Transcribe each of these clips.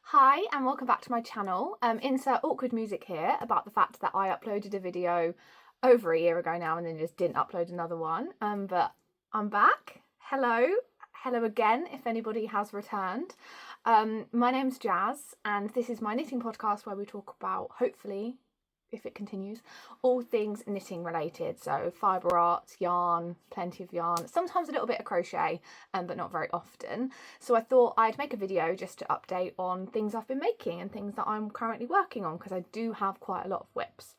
Hi and welcome back to my channel. Insert awkward music here about the fact that I uploaded a video over a year ago now and then just didn't upload another one. But I'm back. Hello again if anybody has returned. My name's Jazz and this is my knitting podcast where we talk about, hopefully, if it continues, all things knitting related. So fibre arts, yarn, plenty of yarn, sometimes a little bit of crochet, but not very often. So I thought I'd make a video just to update on things I've been making and things that I'm currently working on, because I do have quite a lot of whips.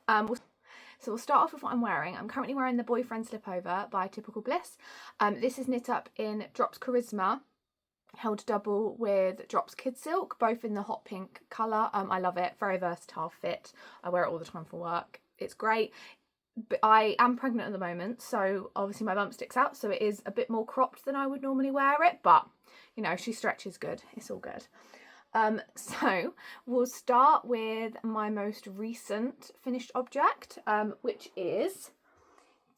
So we'll start off with what I'm wearing. I'm currently wearing the Boyfriend Slipover by Typical Bliss. This is knit up in Drops Charisma, held double with Drops Kid Silk, both in the hot pink colour. I love it, very versatile fit. I wear it all the time for work. It's great. But I am pregnant at the moment, so obviously my bump sticks out, so it is a bit more cropped than I would normally wear it, but you know, she stretches good. It's all good. So we'll start with my most recent finished object, which is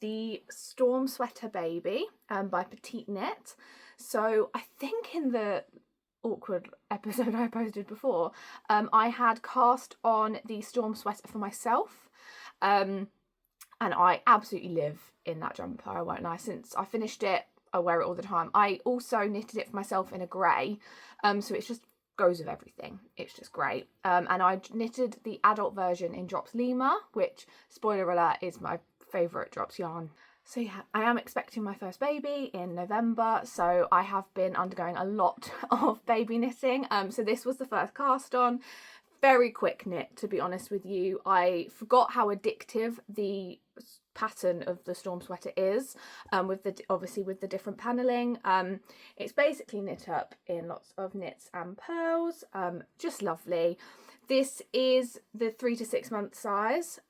the Storm Sweater Baby by Petiteknit. So I think in the awkward episode I posted before, I had cast on the Storm Sweater for myself, and I absolutely live in that jumper, I won't lie. Since I finished it, I wear it all the time. I also knitted it for myself in a grey, so it just goes with everything. It's just great. And I knitted the adult version in Drops Lima, which, spoiler alert, is my favourite Drops yarn. So yeah, I am expecting my first baby in November, so I have been undergoing a lot of baby knitting. So this was the first cast on. Very quick knit, to be honest with you. I forgot how addictive the pattern of the Storm Sweater is, with the different paneling. It's basically knit up in lots of knits and pearls. Just lovely. This is the 3 to 6 month size.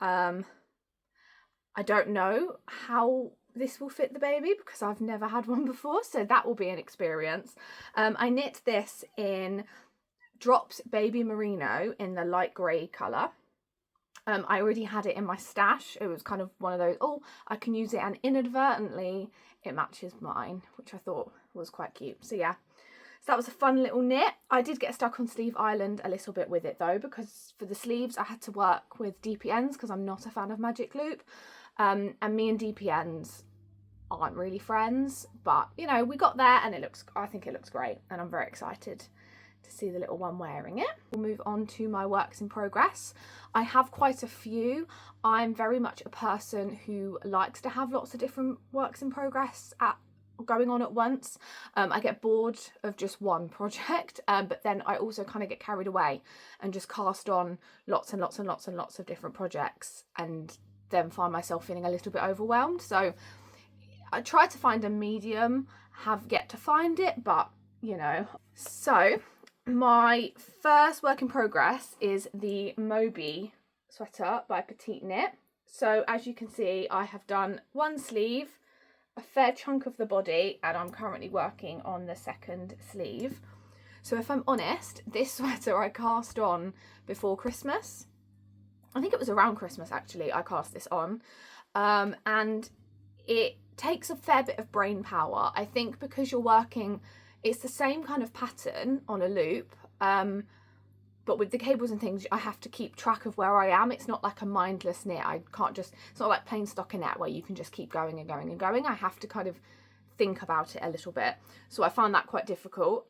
I don't know how this will fit the baby because I've never had one before, so that will be an experience. I knit this in Drops Baby Merino in the light grey colour. I already had it in my stash. It was kind of one of those, oh, I can use it, and inadvertently it matches mine, which I thought was quite cute. So yeah, so that was a fun little knit. I did get stuck on Sleeve Island a little bit with it though, because for the sleeves I had to work with DPNs because I'm not a fan of Magic Loop. And me and DPNs aren't really friends, but you know, we got there and I think it looks great, and I'm very excited to see the little one wearing it. We'll move on to my works in progress. I have quite a few. I'm very much a person who likes to have lots of different works in progress going on at once. I get bored of just one project, but then I also kind of get carried away and just cast on lots and lots and lots and lots of different projects, and then find myself feeling a little bit overwhelmed. So I try to find a medium, have yet to find it, but you know. So my first work in progress is the Moby sweater by Petiteknit. So as you can see, I have done one sleeve, a fair chunk of the body, and I'm currently working on the second sleeve. So if I'm honest, this sweater I cast on before Christmas. I think it was around Christmas actually I cast this on, and it takes a fair bit of brain power. I think because you're working, it's the same kind of pattern on a loop, but with the cables and things I have to keep track of where I am. It's not like a mindless knit. I can't just, it's not like plain stockinette where you can just keep going and going and going. I have to kind of think about it a little bit, so I found that quite difficult.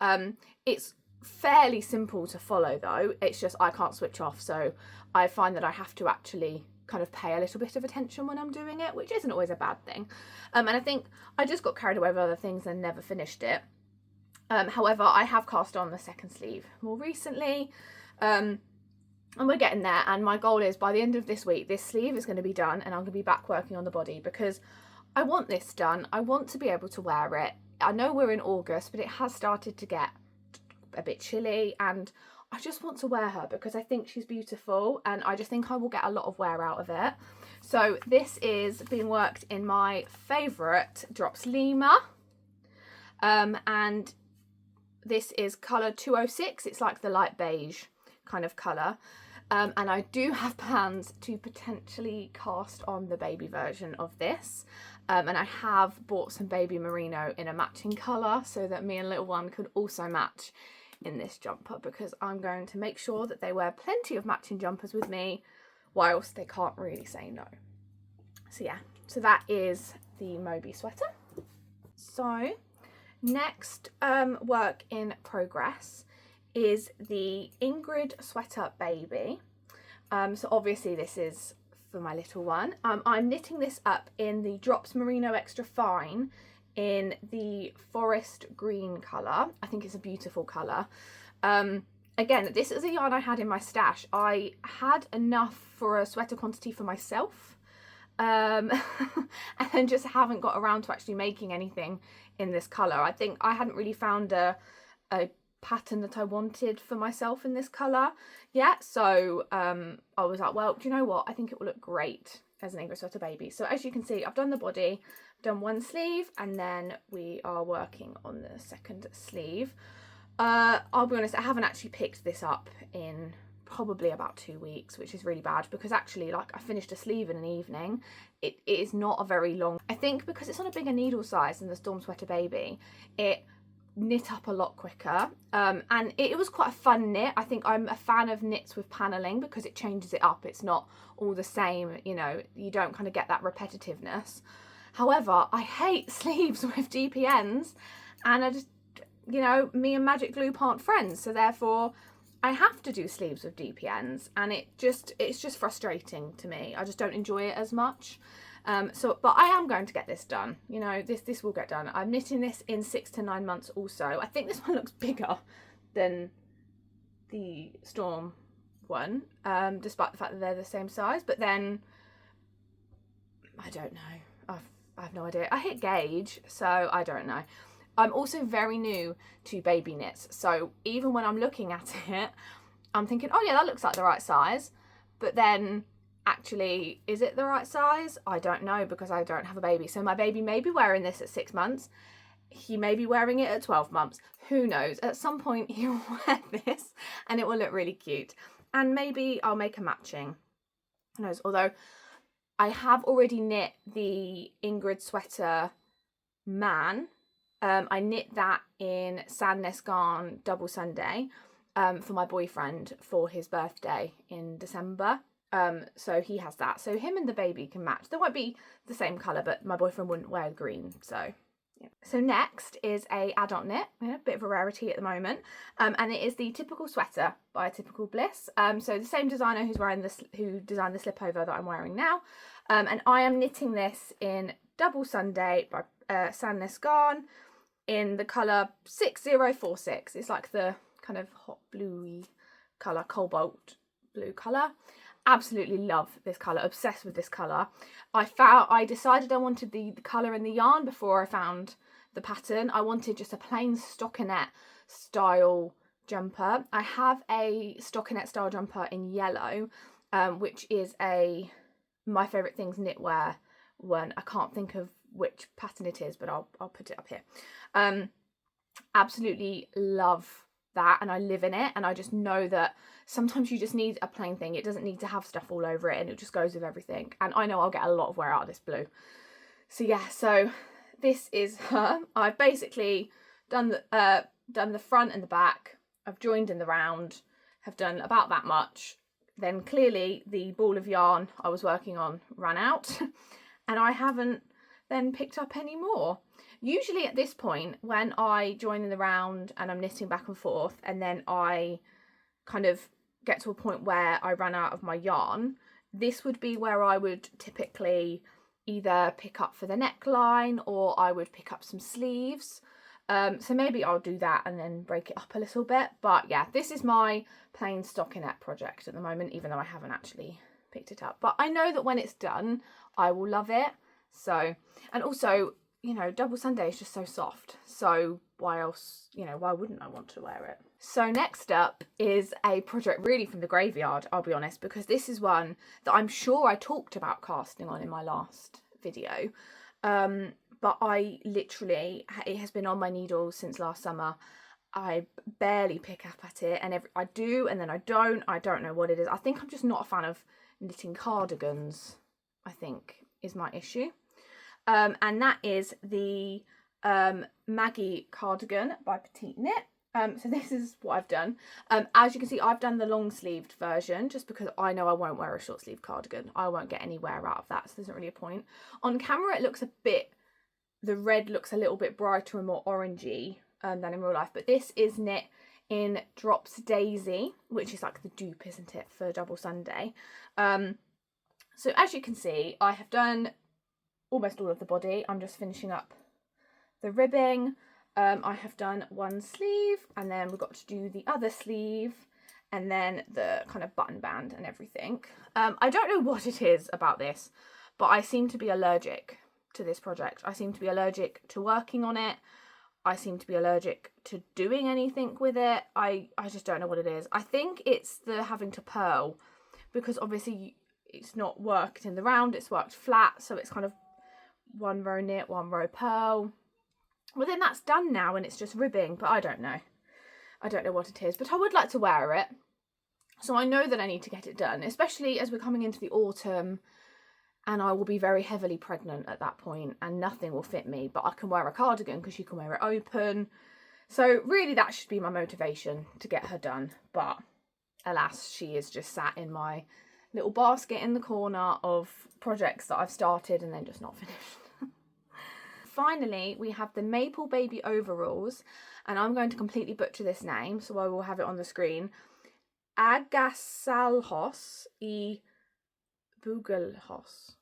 It's fairly simple to follow though. It's just I can't switch off, so I find that I have to actually kind of pay a little bit of attention when I'm doing it, which isn't always a bad thing. And I think I just got carried away with other things and never finished it. However, I have cast on the second sleeve more recently, and we're getting there, and my goal is by the end of this week this sleeve is going to be done and I'm going to be back working on the body, because I want this done. I want to be able to wear it. I know we're in August, but it has started to get a bit chilly, and I just want to wear her because I think she's beautiful, and I just think I will get a lot of wear out of it. So this is being worked in my favourite Drops Lima, and this is colour 206. It's like the light beige kind of colour, and I do have plans to potentially cast on the baby version of this, and I have bought some baby merino in a matching colour so that me and little one could also match in this jumper because I'm going to make sure that they wear plenty of matching jumpers with me whilst they can't really say no. So yeah, so that is the Moby sweater. So next work in progress is the Ingrid Sweater baby. So obviously this is for my little one. I'm knitting this up in the Drops Merino Extra Fine in the forest green colour. I think it's a beautiful colour. Again, this is a yarn I had in my stash. I had enough for a sweater quantity for myself, and then just haven't got around to actually making anything in this colour. I think I hadn't really found a pattern that I wanted for myself in this colour yet, so I was like, well, do you know what, I think it will look great as an Ingrid Sweater baby. So as you can see, I've done the body, I've done one sleeve, and then we are working on the second sleeve. I'll be honest, I haven't actually picked this up in probably about 2 weeks, which is really bad because actually, like, I finished a sleeve in an evening. It is not a very long, I think because it's on a bigger needle size than the Storm Sweater baby, it knit up a lot quicker, and it was quite a fun knit. I think I'm a fan of knits with paneling because it changes it up. It's not all the same, you know, you don't kind of get that repetitiveness. However, I hate sleeves with DPNs, and I just, you know, me and magic glue aren't friends, so therefore I have to do sleeves with DPNs, and it's just frustrating to me. I just don't enjoy it as much. But I am going to get this done. You know, this will get done. I'm knitting this in 6 to 9 months also. I think this one looks bigger than the Storm one, despite the fact that they're the same size. But then, I don't know. I have no idea. I hit gauge, so I don't know. I'm also very new to baby knits. So even when I'm looking at it, I'm thinking, oh yeah, that looks like the right size. But then, actually, is it the right size? I don't know because I don't have a baby. So my baby may be wearing this at 6 months. He may be wearing it at 12 months. Who knows? At some point he'll wear this and it will look really cute. And maybe I'll make a matching. Who knows? Although I have already knit the Ingrid Sweater Man. I knit that in Sandness Garn Double Sunday for my boyfriend for his birthday in December. So he has that, so him and the baby can match. They won't be the same colour, but my boyfriend wouldn't wear green, so yeah. So next is a adult knit, a bit of a rarity at the moment, and it is the Typical Sweater by Typical Bliss. So the same designer who designed the slipover that I'm wearing now, and I am knitting this in Double Sunday by Sandness Garn in the colour 6046. It's like the kind of hot bluey colour, cobalt blue colour. Absolutely love this colour, obsessed with this colour. I decided I wanted the colour in the yarn before I found the pattern. I wanted just a plain stockinette style jumper. I have a stockinette style jumper in yellow, which is my favourite things knitwear one. I can't think of which pattern it is, but I'll put it up here. Absolutely love that, and I live in it, and I just know that sometimes you just need a plain thing. It doesn't need to have stuff all over it, and it just goes with everything, and I know I'll get a lot of wear out of this blue. So yeah, so this is her. I've basically done the front and the back. I've joined in the round, have done about that much. Then clearly the ball of yarn I was working on ran out and I haven't then picked up any more. Usually at this point, when I join in the round and I'm knitting back and forth, and then I kind of get to a point where I run out of my yarn, this would be where I would typically either pick up for the neckline or I would pick up some sleeves. So maybe I'll do that and then break it up a little bit. But yeah, this is my plain stockinette project at the moment, even though I haven't actually picked it up. But I know that when it's done, I will love it. So, and also, you know, Double Sunday is just so soft. So why else, you know, why wouldn't I want to wear it? So next up is a project really from the graveyard, I'll be honest, because this is one that I'm sure I talked about casting on in my last video. But I literally, it has been on my needles since last summer. I barely pick up at it, and I do and then I don't know what it is. I think I'm just not a fan of knitting cardigans, I think is my issue. And that is the Maggie Cardigan by PetitKnit. So this is what I've done. As you can see, I've done the long sleeved version just because I know I won't wear a short sleeve cardigan. I won't get any wear out of that, so there's not really a point. On camera it looks a bit, the red looks a little bit brighter and more orangey than in real life, but this is knit in Drops Daisy, which is like the dupe, isn't it, for Double Sunday. So as you can see, I have done almost all of the body. I'm just finishing up the ribbing. I have done one sleeve, and then we've got to do the other sleeve, and then the kind of button band and everything. I don't know what it is about this, but I seem to be allergic to this project. I seem to be allergic to working on it. I seem to be allergic to doing anything with it. I just don't know what it is. I think it's the having to purl, because obviously it's not worked in the round, it's worked flat, so it's kind of one row knit, one row purl. Well, then that's done now and it's just ribbing, but I don't know. I don't know what it is, but I would like to wear it. So I know that I need to get it done, especially as we're coming into the autumn, and I will be very heavily pregnant at that point and nothing will fit me, but I can wear a cardigan because you can wear it open. So really that should be my motivation to get her done. But alas, she is just sat in my little basket in the corner of projects that I've started and then just not finished. Finally, we have the Maple Baby Overalls, and I'm going to completely butcher this name, so I will have it on the screen. Agasalhos e Bugalhos.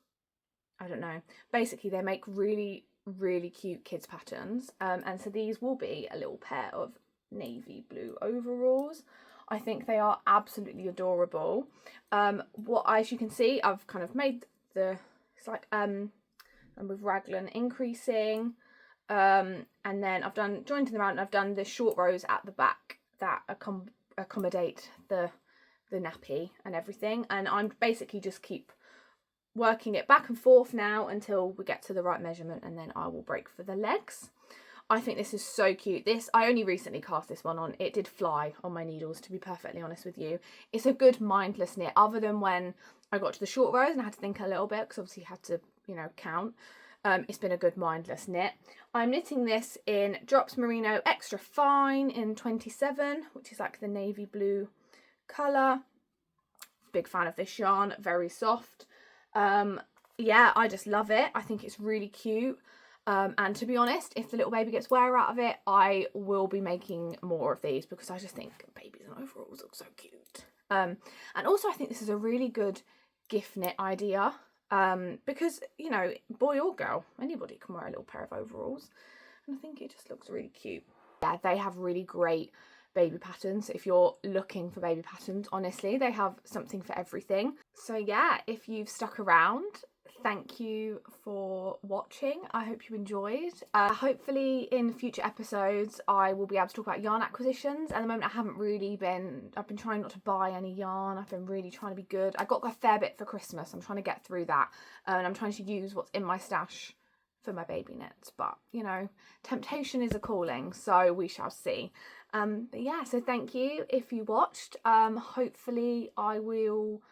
I don't know. Basically, they make really, really cute kids patterns, and so these will be a little pair of navy blue overalls. I think they are absolutely adorable. As you can see, I've kind of made the, it's like and with raglan increasing, and then I've done jointing them around, and I've done the short rows at the back that accommodate the nappy and everything, and I'm basically just keep working it back and forth now until we get to the right measurement, and then I will break for the legs. I think this is so cute. This, I only recently cast this one on. It did fly on my needles, to be perfectly honest with you. It's a good mindless knit, other than when I got to the short rows and I had to think a little bit, because obviously you had to, you know, count. It's been a good mindless knit. I'm knitting this in Drops Merino Extra Fine in 27, which is like the navy blue colour. Big fan of this yarn, very soft. Yeah, I just love it. I think it's really cute. And to be honest, if the little baby gets wear out of it, I will be making more of these, because I just think babies and overalls look so cute. And also I think this is a really good gift knit idea, because, you know, boy or girl, anybody can wear a little pair of overalls, and I think it just looks really cute. Yeah, they have really great baby patterns. If you're looking for baby patterns, honestly, they have something for everything. So yeah, if you've stuck around, thank you for watching. I hope you enjoyed. Hopefully in future episodes I will be able to talk about yarn acquisitions. At the moment I've been trying not to buy any yarn. I've been really trying to be good. I got a fair bit for Christmas. I'm trying to get through that, and I'm trying to use what's in my stash for my baby knits, but you know, temptation is a calling, so we shall see. But yeah, so thank you if you watched. Hopefully I will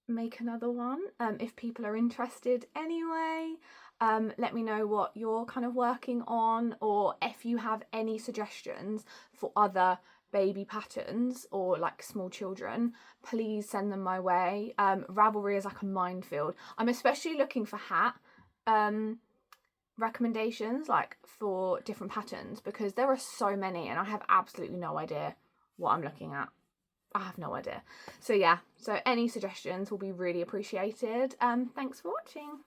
make another one if people are interested anyway. Let me know what you're kind of working on, or if you have any suggestions for other baby patterns or like small children, please send them my way. Ravelry is like a minefield. I'm especially looking for hat recommendations, like for different patterns, because there are so many and I have absolutely no idea what I'm looking at. I have no idea. So yeah, so any suggestions will be really appreciated. Thanks for watching.